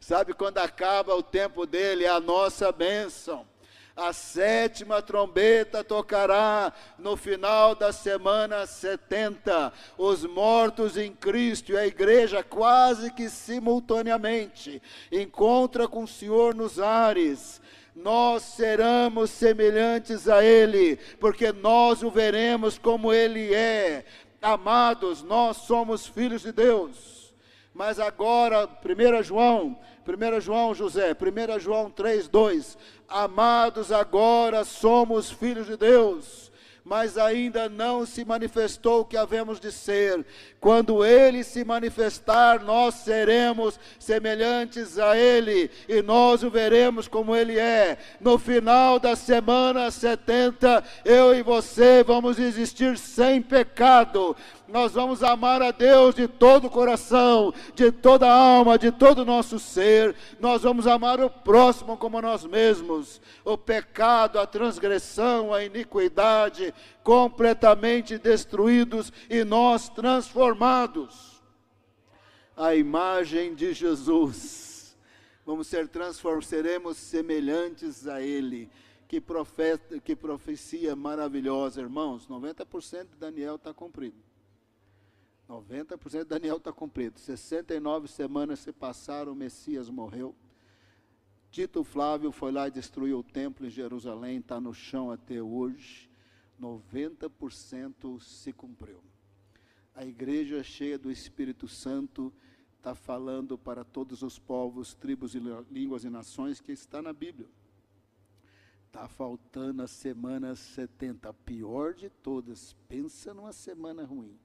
B: Sabe quando acaba o tempo dele? É a nossa bênção. A 7ª trombeta tocará no final da semana 70. Os mortos em Cristo e a igreja quase que simultaneamente encontra com o Senhor nos ares. Nós seremos semelhantes a Ele, porque nós o veremos como Ele é. Amados, nós somos filhos de Deus. Mas agora, 1 João 3:2, amados, agora somos filhos de Deus, mas ainda não se manifestou o que havemos de ser. Quando Ele se manifestar, nós seremos semelhantes a Ele, e nós o veremos como Ele é. No final da semana 70, eu e você vamos existir sem pecado. Nós vamos amar a Deus de todo o coração, de toda a alma, de todo o nosso ser. Nós vamos amar o próximo como nós mesmos. O pecado, a transgressão, a iniquidade, completamente destruídos, e nós transformados à imagem de Jesus. Vamos ser transformados, seremos semelhantes a Ele. Que profecia maravilhosa, irmãos. 90% de Daniel está cumprido. 90% de Daniel está cumprido. 69 semanas se passaram, o Messias morreu. Tito Flávio foi lá e destruiu o templo em Jerusalém, está no chão até hoje. 90% se cumpriu. A igreja cheia do Espírito Santo está falando para todos os povos, tribos, línguas e nações, que está na Bíblia. Está faltando a semana 70, a pior de todas. Pensa numa semana ruim.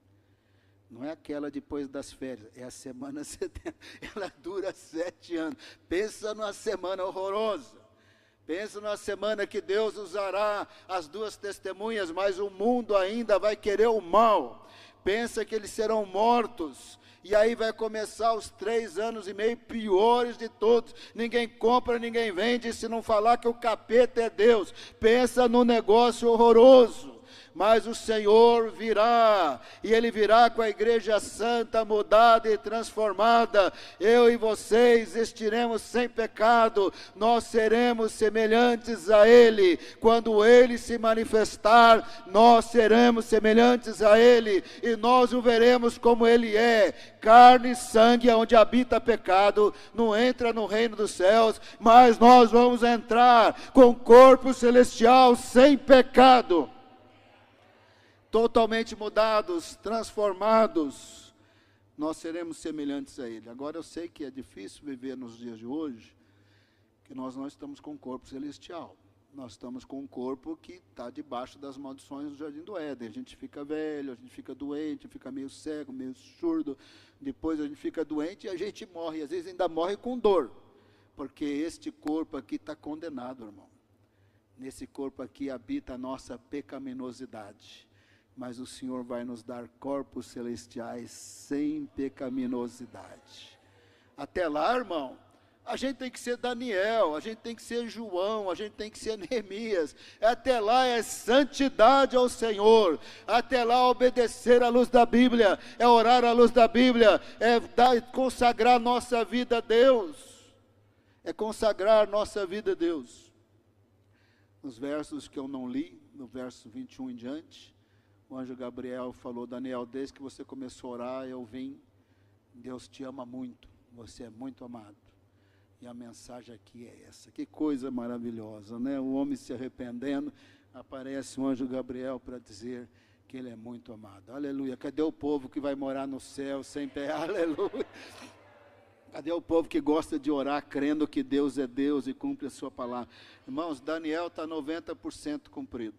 B: Não é aquela depois das férias, é a semana 70, ela dura 7 anos. Pensa numa semana horrorosa. Pensa numa semana que Deus usará as 2 testemunhas, mas o mundo ainda vai querer o mal. Pensa que eles serão mortos, e aí vai começar os 3 anos e meio piores de todos. Ninguém compra, ninguém vende, se não falar que o capeta é Deus. Pensa no negócio horroroso. Mas o Senhor virá, e Ele virá com a igreja santa, mudada e transformada. Eu e vocês estiremos sem pecado, nós seremos semelhantes a Ele. Quando Ele se manifestar, nós seremos semelhantes a Ele, e nós o veremos como Ele é. Carne e sangue, onde habita pecado, não entra no reino dos céus, mas nós vamos entrar com corpo celestial sem pecado. Totalmente mudados, transformados, nós seremos semelhantes a Ele. Agora eu sei que é difícil viver nos dias de hoje, que nós não estamos com um corpo celestial. Nós estamos com um corpo que está debaixo das maldições do Jardim do Éden. A gente fica velho, a gente fica doente, fica meio cego, meio surdo. Depois a gente fica doente e a gente morre. E às vezes ainda morre com dor, porque este corpo aqui está condenado, irmão. Nesse corpo aqui habita a nossa pecaminosidade. mas o Senhor vai nos dar corpos celestiais sem pecaminosidade. Até lá, irmão, a gente tem que ser Daniel, a gente tem que ser João, a gente tem que ser Neemias. Até lá é santidade ao Senhor. Até lá obedecer à luz da Bíblia, é orar à luz da Bíblia, é consagrar nossa vida a Deus. É consagrar nossa vida a Deus. Nos versos que eu não li, no verso 21 em diante, o anjo Gabriel falou: Daniel, desde que você começou a orar, eu vim. Deus te ama muito, você é muito amado. E a mensagem aqui é essa. Que coisa maravilhosa, né? O homem se arrependendo, aparece o anjo Gabriel para dizer que ele é muito amado. Aleluia. Cadê o povo que vai morar no céu sem pé? Aleluia. Cadê o povo que gosta de orar crendo que Deus é Deus e cumpre a sua palavra? Irmãos, Daniel está 90% cumprido.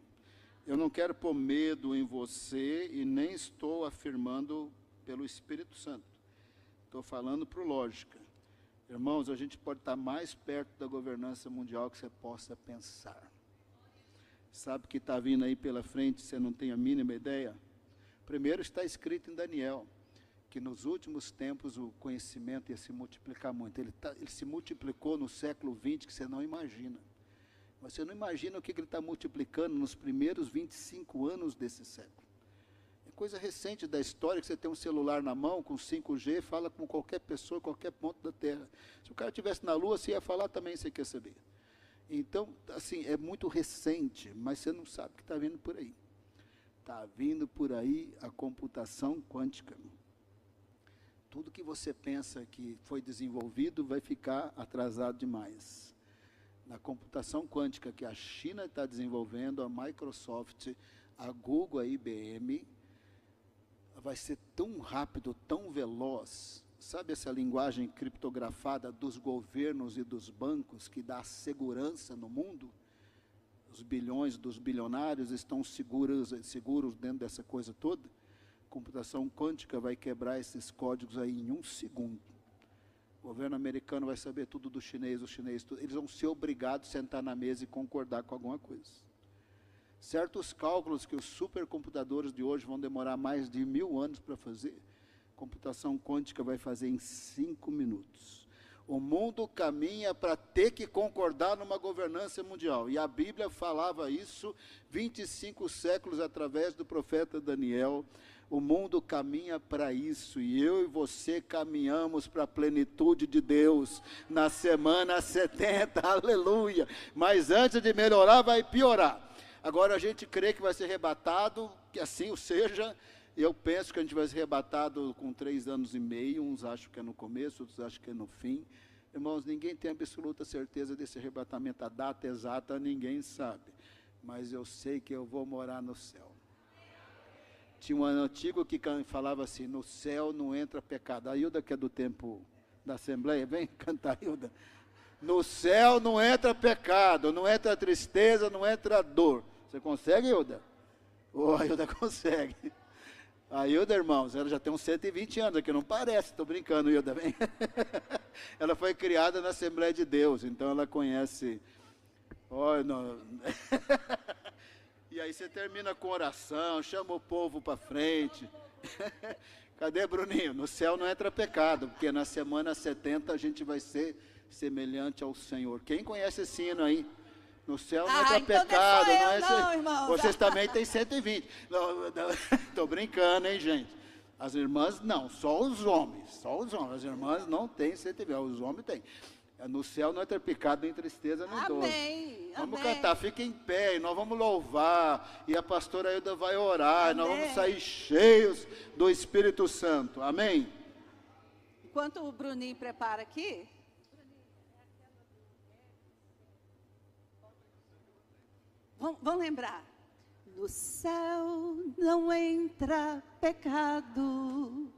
B: Eu não quero pôr medo em você e nem estou afirmando pelo Espírito Santo. Estou falando por lógica. Irmãos, a gente pode estar mais perto da governança mundial que você possa pensar. Sabe o que está vindo aí pela frente, você não tem a mínima ideia? Primeiro está escrito em Daniel, que nos últimos tempos o conhecimento ia se multiplicar muito. Ele se multiplicou no século XX, que você não imagina. Você não imagina o que ele está multiplicando nos primeiros 25 anos desse século. É coisa recente da história, que você tem um celular na mão, com 5G, fala com qualquer pessoa, qualquer ponto da Terra. Se o cara estivesse na Lua, você ia falar também, você quer saber. Então, assim, é muito recente, mas você não sabe o que está vindo por aí. Está vindo por aí a computação quântica. Tudo que você pensa que foi desenvolvido vai ficar atrasado demais. Na computação quântica que a China está desenvolvendo, a Microsoft, a Google, a IBM, vai ser tão rápido, tão veloz. Sabe essa linguagem criptografada dos governos e dos bancos que dá segurança no mundo? Os bilhões dos bilionários estão seguros dentro dessa coisa toda. A computação quântica vai quebrar esses códigos aí em 1 segundo. O governo americano vai saber tudo do chinês, os chineses, tudo. Eles vão ser obrigados a sentar na mesa e concordar com alguma coisa. Certos cálculos que os supercomputadores de hoje vão demorar mais de 1000 anos para fazer, computação quântica vai fazer em 5 minutos. O mundo caminha para ter que concordar numa governança mundial. E a Bíblia falava isso 25 séculos através do profeta Daniel. O mundo caminha para isso, e eu e você caminhamos para a plenitude de Deus, na semana 70, aleluia. Mas antes de melhorar, vai piorar. Agora a gente crê que vai ser arrebatado, que assim o seja. Eu penso que a gente vai ser arrebatado com 3 anos e meio, uns acham que é no começo, outros acham que é no fim. Irmãos, ninguém tem absoluta certeza desse arrebatamento, a data exata ninguém sabe. Mas eu sei que eu vou morar no céu. Tinha um antigo que falava assim: no céu não entra pecado. A Hilda, que é do tempo da Assembleia, vem cantar, Hilda. No céu não entra pecado, não entra tristeza, não entra dor. Você consegue, Hilda? Oh, a Hilda consegue. A Hilda, irmãos, ela já tem uns 120 anos aqui, não parece, estou brincando, Hilda, vem. Ela foi criada na Assembleia de Deus, então ela conhece. Oh, não. E aí você termina com oração, chama o povo para frente. Cadê, Bruninho? No céu não entra pecado, porque na semana 70 a gente vai ser semelhante ao Senhor. Quem conhece esse hino aí? No céu não entra então pecado. Não, irmão. Vocês também têm 120. Estou brincando, hein, gente? As irmãs não, só os homens. Só os homens. As irmãs não têm 120, os homens têm. No céu não entra pecado, nem tristeza, nem dor.
A: Amém.
B: Vamos cantar, fica em pé, e nós vamos louvar, e a pastora Ailda vai orar, e nós vamos sair cheios do Espírito Santo. Amém?
A: Enquanto o Bruninho prepara aqui, vamos lembrar. No céu não entra pecado,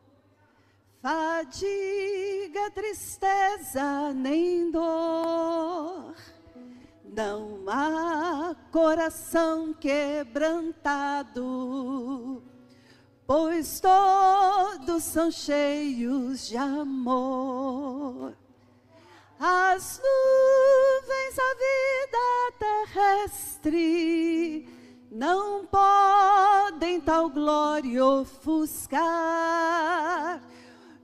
A: fadiga, tristeza, nem dor. Não há coração quebrantado, pois todos são cheios de amor. As nuvens da vida terrestre não podem podem tal glória ofuscar,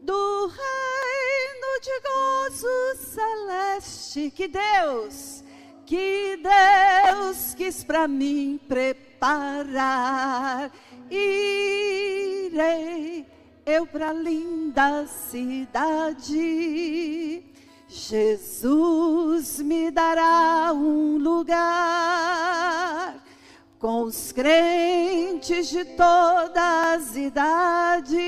A: do reino de gozo celeste que Deus quis pra mim preparar. Irei eu pra linda cidade, Jesus me dará um lugar, com os crentes de todas as idades,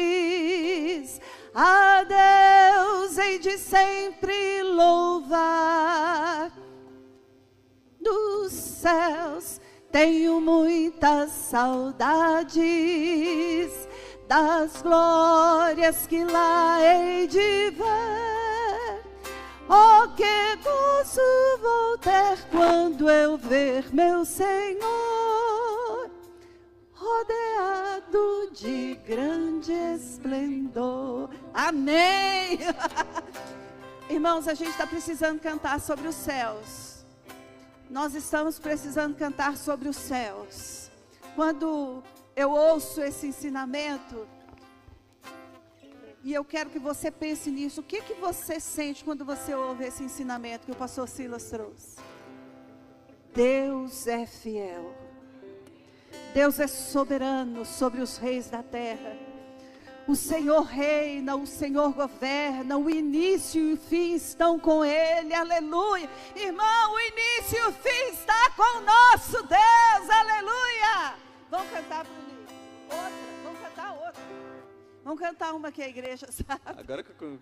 A: a Deus hei de sempre louvar. Dos céus tenho muitas saudades, das glórias que lá hei de ver. Oh, que gozo vou ter quando eu ver meu Senhor, rodeado de grande esplendor. Amém! Irmãos, a gente está precisando cantar sobre os céus. Nós estamos precisando cantar sobre os céus. Quando eu ouço esse ensinamento, e eu quero que você pense nisso, o que você sente quando você ouve esse ensinamento que o pastor Silas trouxe? Deus é fiel. Deus é soberano sobre os reis da terra. O Senhor reina, o Senhor governa, o início e o fim estão com Ele, aleluia. Irmão, o início e o fim está com o nosso Deus, aleluia. Vamos cantar, Bruninho? Outra, vamos cantar outra. Vamos cantar uma que a igreja sabe.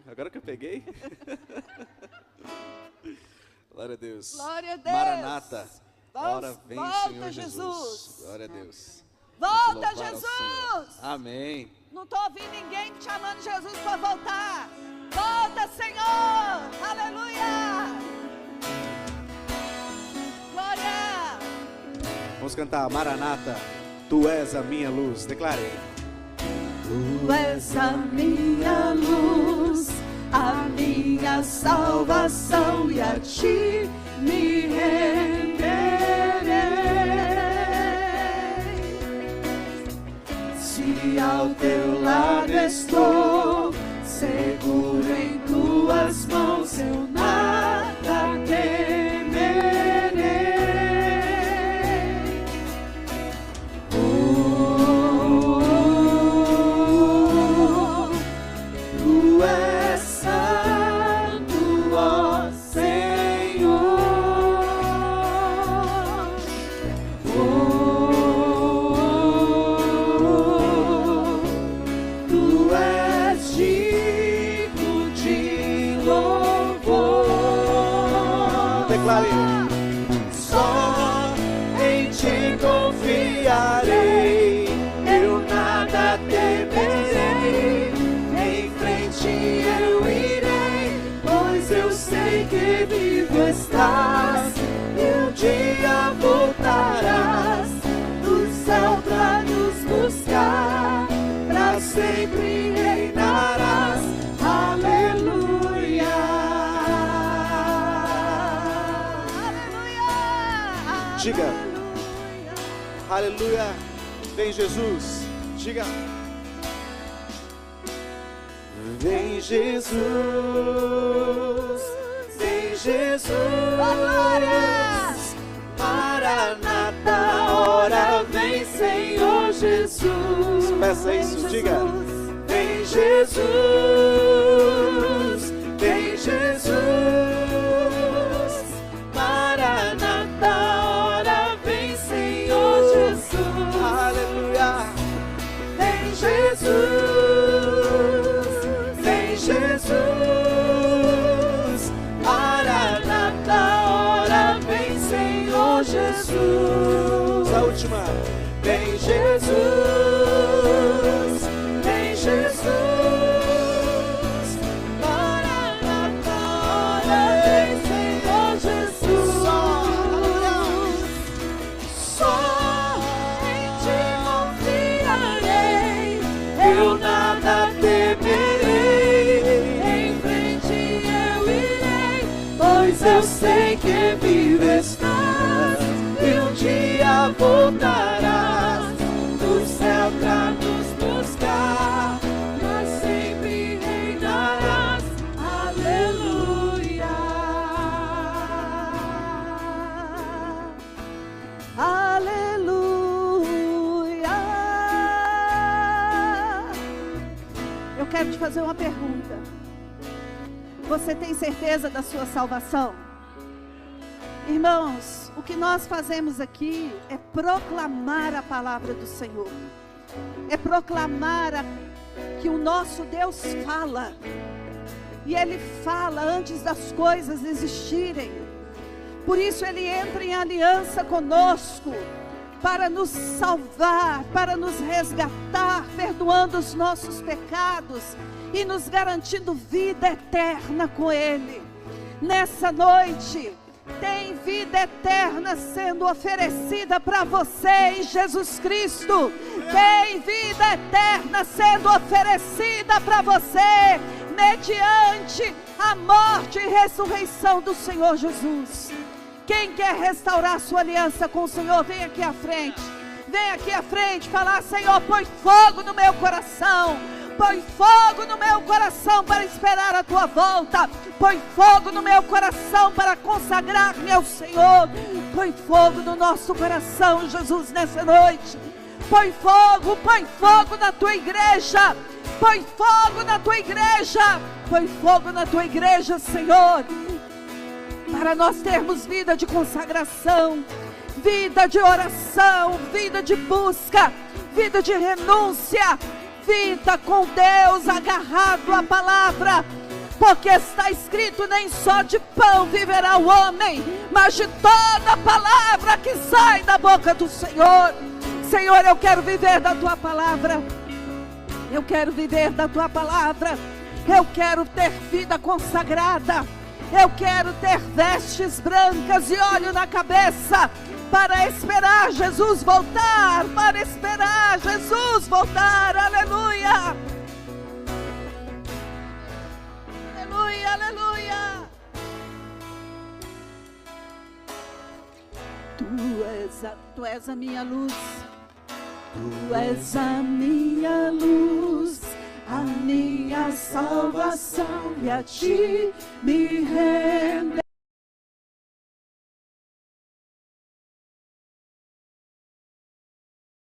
C: Agora que eu peguei. Glória a Deus.
A: Glória a Deus.
C: Maranata.
A: Vamos,
C: Ora vem,
A: volta,
C: Senhor
A: Jesus.
C: Glória a Deus.
A: Volta, Jesus.
C: Amém.
A: Não estou ouvindo ninguém te chamando Jesus para voltar. Volta, Senhor. Aleluia. Glória.
C: Vamos cantar Maranata. Tu és a minha luz. Declare.
A: Tu és a minha luz, a minha salvação, e a ti me renderei. Se ao teu lado estou, seguro em tuas mãos, eu nada temerei. Tu és santo, ó Senhor. Tu és digno de louvor.
C: Declare.
A: Só em ti confiarei, eu nada temerei. Em frente eu irei, pois eu sei que vivo estás, e um dia voltarás do céu pra nos buscar, pra sempre reinarás. Aleluia. Aleluia.
C: Diga. Aleluia. Vem, Jesus. Diga. Vem, Jesus. Vem, Jesus.
A: Glória.
C: Maranata, ora vem, Senhor Jesus. Peça isso, diga. Vem, Jesus. Vem, Jesus. Maranata, ora vem, Senhor Jesus. Aleluia. Vem, Jesus. Vem, Jesus. Maranata, ora vem, Senhor Jesus. A última. Vem, Jesus. Vem, Jesus. Maranata, ora vem, Senhor Jesus. Só em ti confiarei, eu nada temerei. Em frente eu irei, pois eu sei que vivo estás, e um dia voltarás do céu
A: quero te fazer uma pergunta. Você tem certeza da sua salvação? Irmãos, o que nós fazemos aqui é proclamar a palavra do Senhor. É proclamar que o nosso Deus fala. E Ele fala antes das coisas existirem. Por isso Ele entra em aliança conosco, para nos salvar, para nos resgatar, perdoando os nossos pecados e nos garantindo vida eterna com Ele. Nessa noite, tem vida eterna sendo oferecida para você em Jesus Cristo. Tem vida eterna sendo oferecida para você, mediante a morte e ressurreição do Senhor Jesus. Quem quer restaurar sua aliança com o Senhor, vem aqui à frente. Vem aqui à frente falar: Senhor, põe fogo no meu coração. Põe fogo no meu coração para esperar a tua volta. Põe fogo no meu coração para consagrar-me ao Senhor. Põe fogo no nosso coração, Jesus, nessa noite. Põe fogo na tua igreja. Põe fogo na tua igreja. Põe fogo na tua igreja, Senhor. Para nós termos vida de consagração, vida de oração, vida de busca, vida de renúncia, vida com Deus, agarrado à palavra, porque está escrito: nem só de pão viverá o homem, mas de toda a palavra que sai da boca do Senhor. Senhor, eu quero viver da tua palavra, eu quero viver da tua palavra, eu quero ter vida consagrada, eu quero ter vestes brancas e óleo na cabeça, para esperar Jesus voltar, para esperar Jesus voltar. Aleluia, aleluia, aleluia. Tu és a minha luz, tu és a minha luz, a minha salvação, e a ti me renderei.